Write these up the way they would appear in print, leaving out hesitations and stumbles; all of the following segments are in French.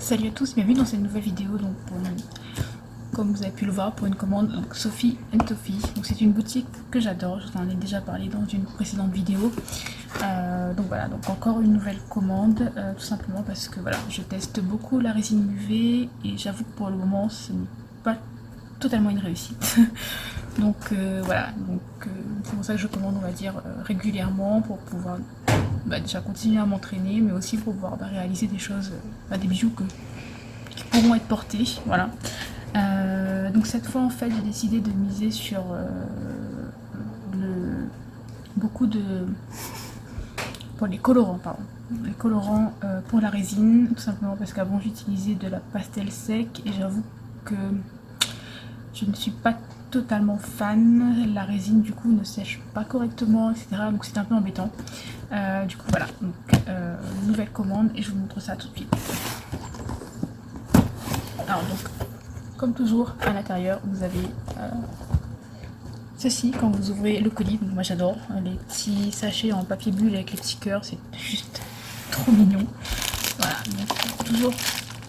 Salut à tous, bienvenue dans cette nouvelle vidéo. Donc comme vous avez pu le voir, pour une commande donc Sophie & Toffee. Donc c'est une boutique que j'adore, je vous en ai déjà parlé dans une précédente vidéo. Donc voilà, donc encore une nouvelle commande, tout simplement parce que voilà, je teste beaucoup la résine UV et j'avoue que pour le moment ce n'est pas totalement une réussite. Donc voilà, c'est pour ça que je commande, on va dire, régulièrement pour pouvoir déjà continuer à m'entraîner, mais aussi pour pouvoir réaliser des choses, des bijoux qui pourront être portés, voilà. Donc cette fois en fait j'ai décidé de miser sur pour les colorants, les colorants pour la résine, tout simplement parce qu'avant j'utilisais de la pastel sec et j'avoue que je ne suis pas totalement fan, la résine du coup ne sèche pas correctement, etc. Donc c'est un peu embêtant. Du coup voilà, donc nouvelle commande et je vous montre ça tout de suite. Alors donc, comme toujours, à l'intérieur vous avez ceci quand vous ouvrez le colis. Donc moi j'adore les petits sachets en papier bulle avec les petits cœurs, c'est juste trop mignon. Voilà, donc toujours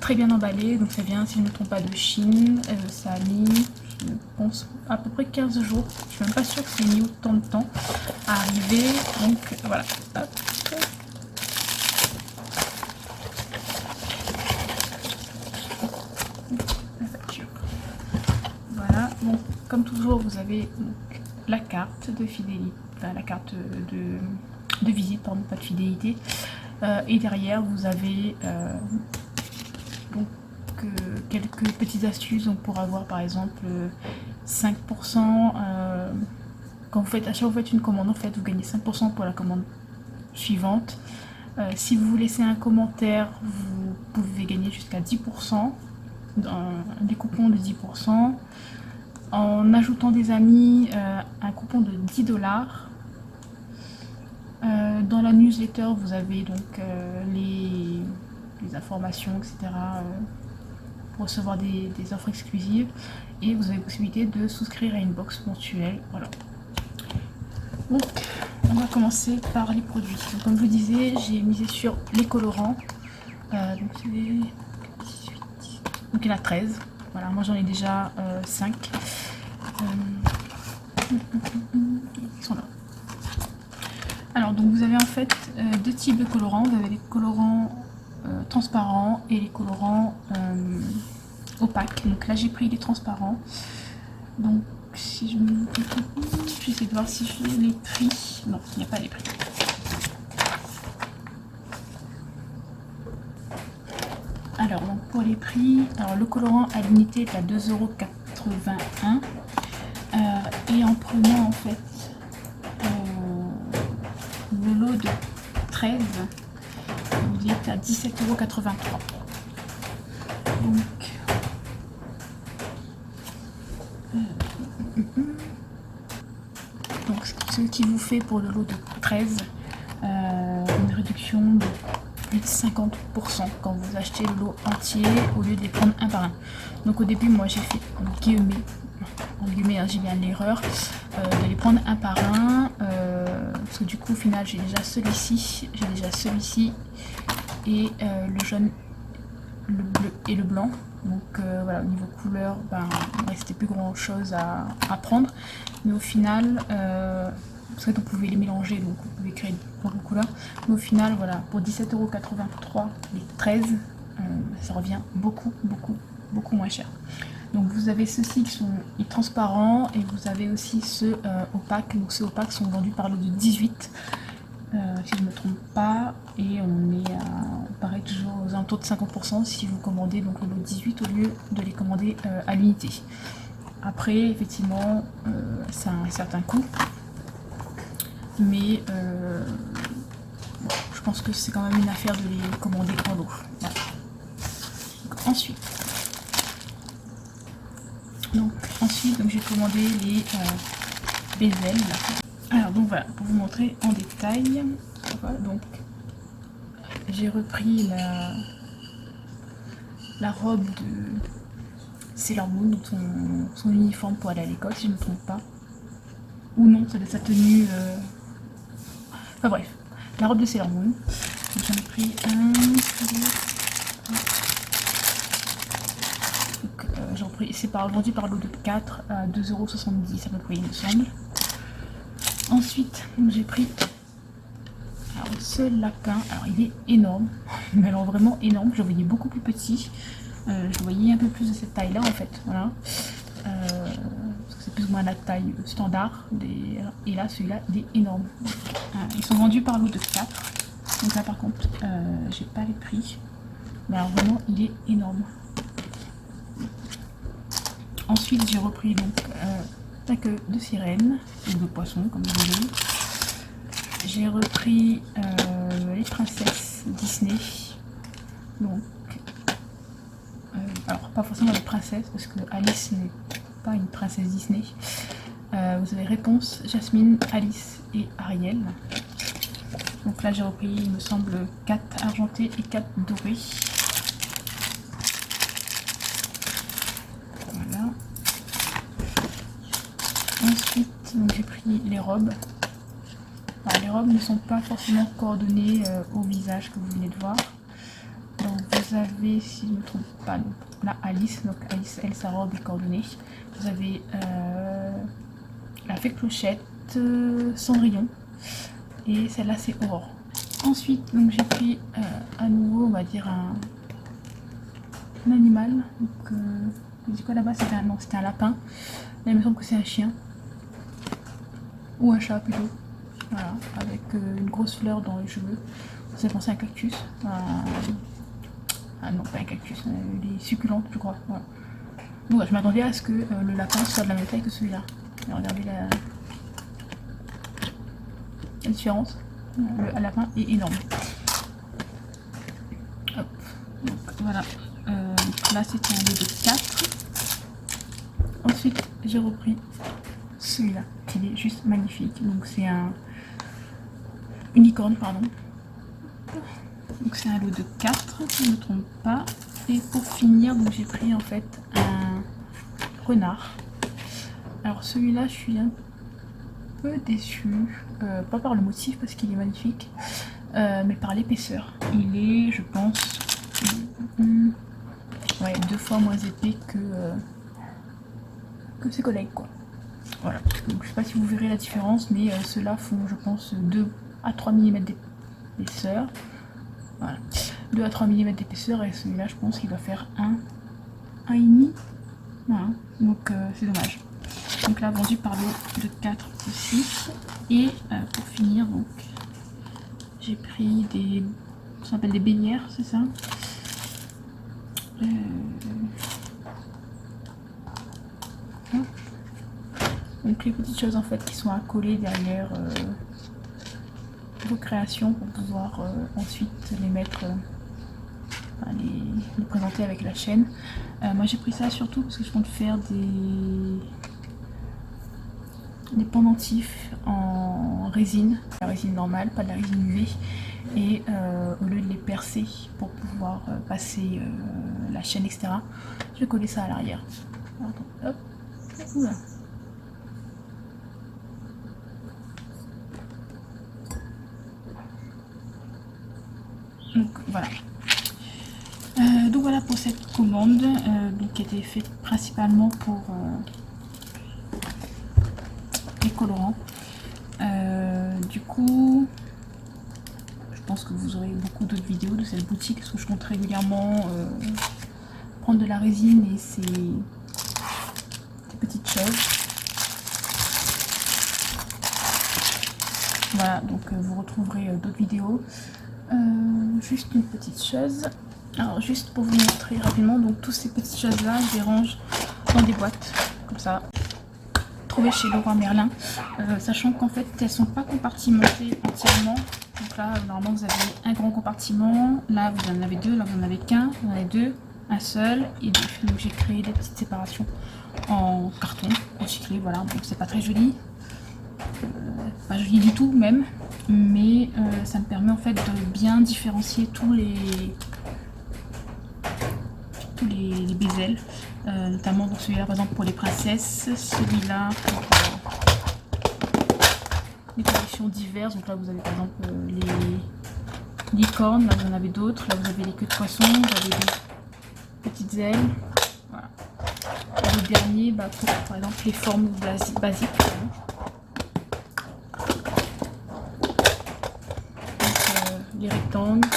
très bien emballé, donc ça vient, si je ne me trompe pas, de Chine. Ça a mis, je pense, à peu près 15 jours. Je suis même pas sûre que c'est mis autant de temps à arriver. Donc voilà. Hop. La facture. Voilà. Bon, comme toujours, vous avez donc la carte de fidélité, enfin la carte de visite, pardon, pas de fidélité. Et derrière, vous avez donc quelques petites astuces donc, pour avoir par exemple 5%. Quand vous faites, à chaque fois que vous faites une commande, en fait, vous gagnez 5% pour la commande suivante. Si vous laissez un commentaire, vous pouvez gagner jusqu'à 10%, des coupons de 10%. En ajoutant des amis, un coupon de 10$. Dans la newsletter, vous avez donc les informations, etc. Pour recevoir des offres exclusives. Et vous avez la possibilité de souscrire à une box mensuelle. Voilà. Donc, on va commencer par les produits. Donc, comme je vous disais, j'ai misé sur les colorants. Donc, il y en a 13. Voilà, moi j'en ai déjà 5. Ils sont là. Alors, donc vous avez en fait deux types de colorants. Vous avez les colorants transparents et les colorants opaques. Donc là, j'ai pris les transparents. Donc, si je me... j'essaie de voir si j'ai les prix. Non, il n'y a pas les prix. Alors, donc pour les prix, alors le colorant à l'unité est à 2,81 €. Et en prenant en fait le lot de 13, il est à 17,83 €. Donc ce qui vous fait pour le lot de 13 une réduction de plus de 50% quand vous achetez le lot entier au lieu de les prendre un par un. Donc au début moi j'ai fait en guillemets j'ai bien l'erreur de les prendre un par un parce que du coup au final j'ai déjà celui-ci et le jaune, le bleu et le blanc. Donc voilà, au niveau couleur, il ne restait plus grand chose à prendre, mais au final parce que vous pouvez les mélanger, donc vous pouvez créer de couleurs, mais au final voilà, pour 17,83 € les 13, ça revient beaucoup moins cher. Donc vous avez ceux-ci qui sont transparents et vous avez aussi ceux opaques. Donc ceux opaques sont vendus par lot de 18, si je ne me trompe pas, et on est pareil toujours aux alentours de 50% si vous commandez donc le lot 18 au lieu de les commander à l'unité. Après effectivement ça a un certain coût, mais je pense que c'est quand même une affaire de les commander en lot. Voilà. Ensuite, j'ai commandé les bezels. Alors donc voilà, pour vous montrer en détail, voilà, donc j'ai repris la robe de Sailor Moon, donc son uniforme pour aller à l'école, si je ne me trompe pas. Ou non, c'est de sa tenue. Enfin bref, la robe de Sailor Moon. Donc j'en ai pris un, pris, c'est vendu par lot de 4 à 2,70 € à peu près, il me semble. Ensuite, j'ai pris ce lapin. Alors, il est énorme, mais alors vraiment énorme. Je le voyais beaucoup plus petit. Je le voyais un peu plus de cette taille-là, en fait. Voilà. Parce que c'est plus ou moins la taille standard. Et là, celui-là, il est énorme. Ils sont vendus par lot de 4. Donc là, par contre, j'ai pas les prix. Mais alors, vraiment, il est énorme. Ensuite, j'ai repris donc la queue de sirène, ou de poisson, comme vous voulez. J'ai repris les princesses Disney. Donc, alors pas forcément les princesses, parce que Alice n'est pas une princesse Disney. Vous avez Réponse, Jasmine, Alice et Ariel. Donc là, j'ai repris, il me semble, 4 argentés et 4 dorés. Voilà. Ensuite, j'ai pris les robes. Alors, les robes ne sont pas forcément coordonnées au visage que vous venez de voir. Donc vous avez, si je ne me trompe pas, donc, là Alice, donc Alice, elle, sa robe est coordonnée. Vous avez la fée Clochette, Cendrillon, et celle-là c'est Aurore. Ensuite, donc j'ai pris à nouveau, on va dire un animal. Donc, je dis quoi là-bas, c'était un lapin. Là, il me semble que c'est un chien. Ou un chat plutôt. Voilà, avec une grosse fleur dans les cheveux. Ça fait penser à un cactus. Ah non, pas un cactus, les succulentes, je crois. Voilà. Donc, je m'attendais à ce que le lapin soit de la même taille que celui-là. Regardez la différence. Le lapin est énorme. Hop. Donc, voilà. Là, c'était un lot de 4. Ensuite, j'ai repris celui-là, qui est juste magnifique. Donc, c'est un unicorne, pardon. Donc c'est un lot de 4, si je ne me trompe pas. Et pour finir, donc j'ai pris en fait un renard. Alors celui-là, je suis un peu déçue. Pas par le motif parce qu'il est magnifique, mais par l'épaisseur. Il est, je pense, ouais, 2 fois moins épais que ses collègues, quoi. Voilà. Donc je sais pas si vous verrez la différence, mais ceux-là font, je pense, 2 à 3 mm d'épaisseur. Voilà, 2 à 3 mm d'épaisseur, et celui-là je pense qu'il va faire 1,5. Voilà, donc c'est dommage. Donc là, vendu par lot de 4 aussi. Et pour finir, donc j'ai pris des, ça s'appelle des bélières, c'est ça. Donc les petites choses en fait qui sont accolées derrière vos créations pour pouvoir ensuite les mettre, les présenter avec la chaîne. Moi j'ai pris ça surtout parce que je compte faire des pendentifs en résine, la résine normale, pas de la résine UV, et au lieu de les percer pour pouvoir passer la chaîne, etc., je vais coller ça à l'arrière. Hop, oula. Donc voilà. Donc voilà pour cette commande, donc, qui a été faite principalement pour les colorants. Du coup, je pense que vous aurez beaucoup d'autres vidéos de cette boutique, parce que je compte régulièrement prendre de la résine et ces petites choses. Voilà, donc vous retrouverez d'autres vidéos. Juste une petite chose. Alors juste pour vous montrer rapidement, donc toutes ces petites choses là, je les range dans des boîtes comme ça, trouvées chez Leroy Merlin, sachant qu'en fait elles sont pas compartimentées entièrement. Donc là normalement vous avez un grand compartiment, là vous en avez 2, là vous en avez qu'un, vous en avez 2, un seul et 2. Donc j'ai créé des petites séparations en carton recyclé, voilà, donc c'est pas très joli, pas joli du tout même, mais ça me permet en fait de bien différencier tous les bezels, notamment donc celui-là par exemple pour les princesses, celui-là pour les collections diverses. Donc là vous avez par exemple les licornes, là vous en avez d'autres, là vous avez les queues de poisson, vous avez des petites ailes, voilà. le dernier, pour par exemple les formes basiques. Donc, les rectangles,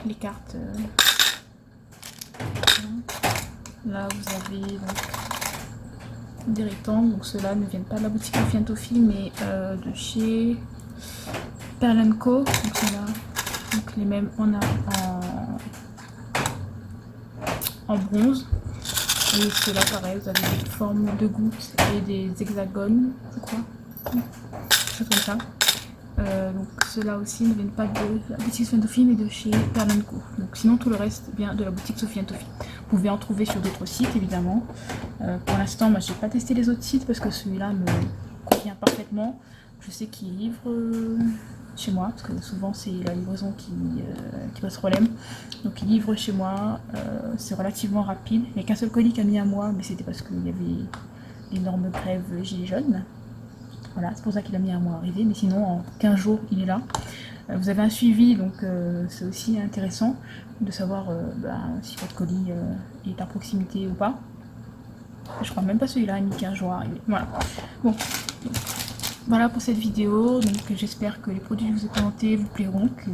les cartes. Là vous avez donc des rectangles, donc ceux-là ne viennent pas de la boutique Sophie & Tophy mais de chez Pearl & Co. Donc ceux-là, donc les mêmes en bronze. Et ceux-là pareil, vous avez des formes de gouttes et des hexagones, je crois, quelque chose comme ça. Donc ceux-là aussi ne viennent pas de la boutique Sophie & Tophy mais de chez Pearl & Co. Donc sinon tout le reste vient de la boutique Sophie & Tophy. Vous pouvez en trouver sur d'autres sites évidemment. Pour l'instant moi j'ai pas testé les autres sites parce que celui-là me convient parfaitement. Je sais qu'il livre chez moi parce que souvent c'est la livraison qui pose problème. Donc il livre chez moi, c'est relativement rapide. Il n'y a qu'un seul colis qui a mis un mois, mais c'était parce qu'il y avait l'énorme grève gilets jaunes. Voilà, c'est pour ça qu'il a mis un mois à arriver, mais sinon en 15 jours il est là. Vous avez un suivi, donc c'est aussi intéressant de savoir si votre colis est à proximité ou pas. Je crois même pas celui-là, il a mis 15 jours à arriver. Voilà. Bon, voilà pour cette vidéo. Donc j'espère que les produits que je vous ai présentés vous plairont, que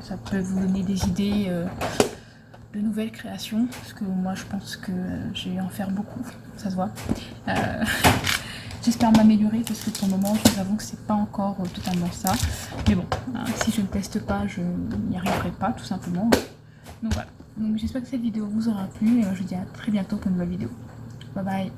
ça peut vous donner des idées de nouvelles créations, parce que moi je pense que je vais en faire beaucoup, ça se voit. J'espère m'améliorer parce que pour le moment je vous avoue que c'est pas encore totalement ça, mais bon, si je ne teste pas je n'y arriverai pas tout simplement. Donc voilà, donc j'espère que cette vidéo vous aura plu et je vous dis à très bientôt pour une nouvelle vidéo. Bye bye.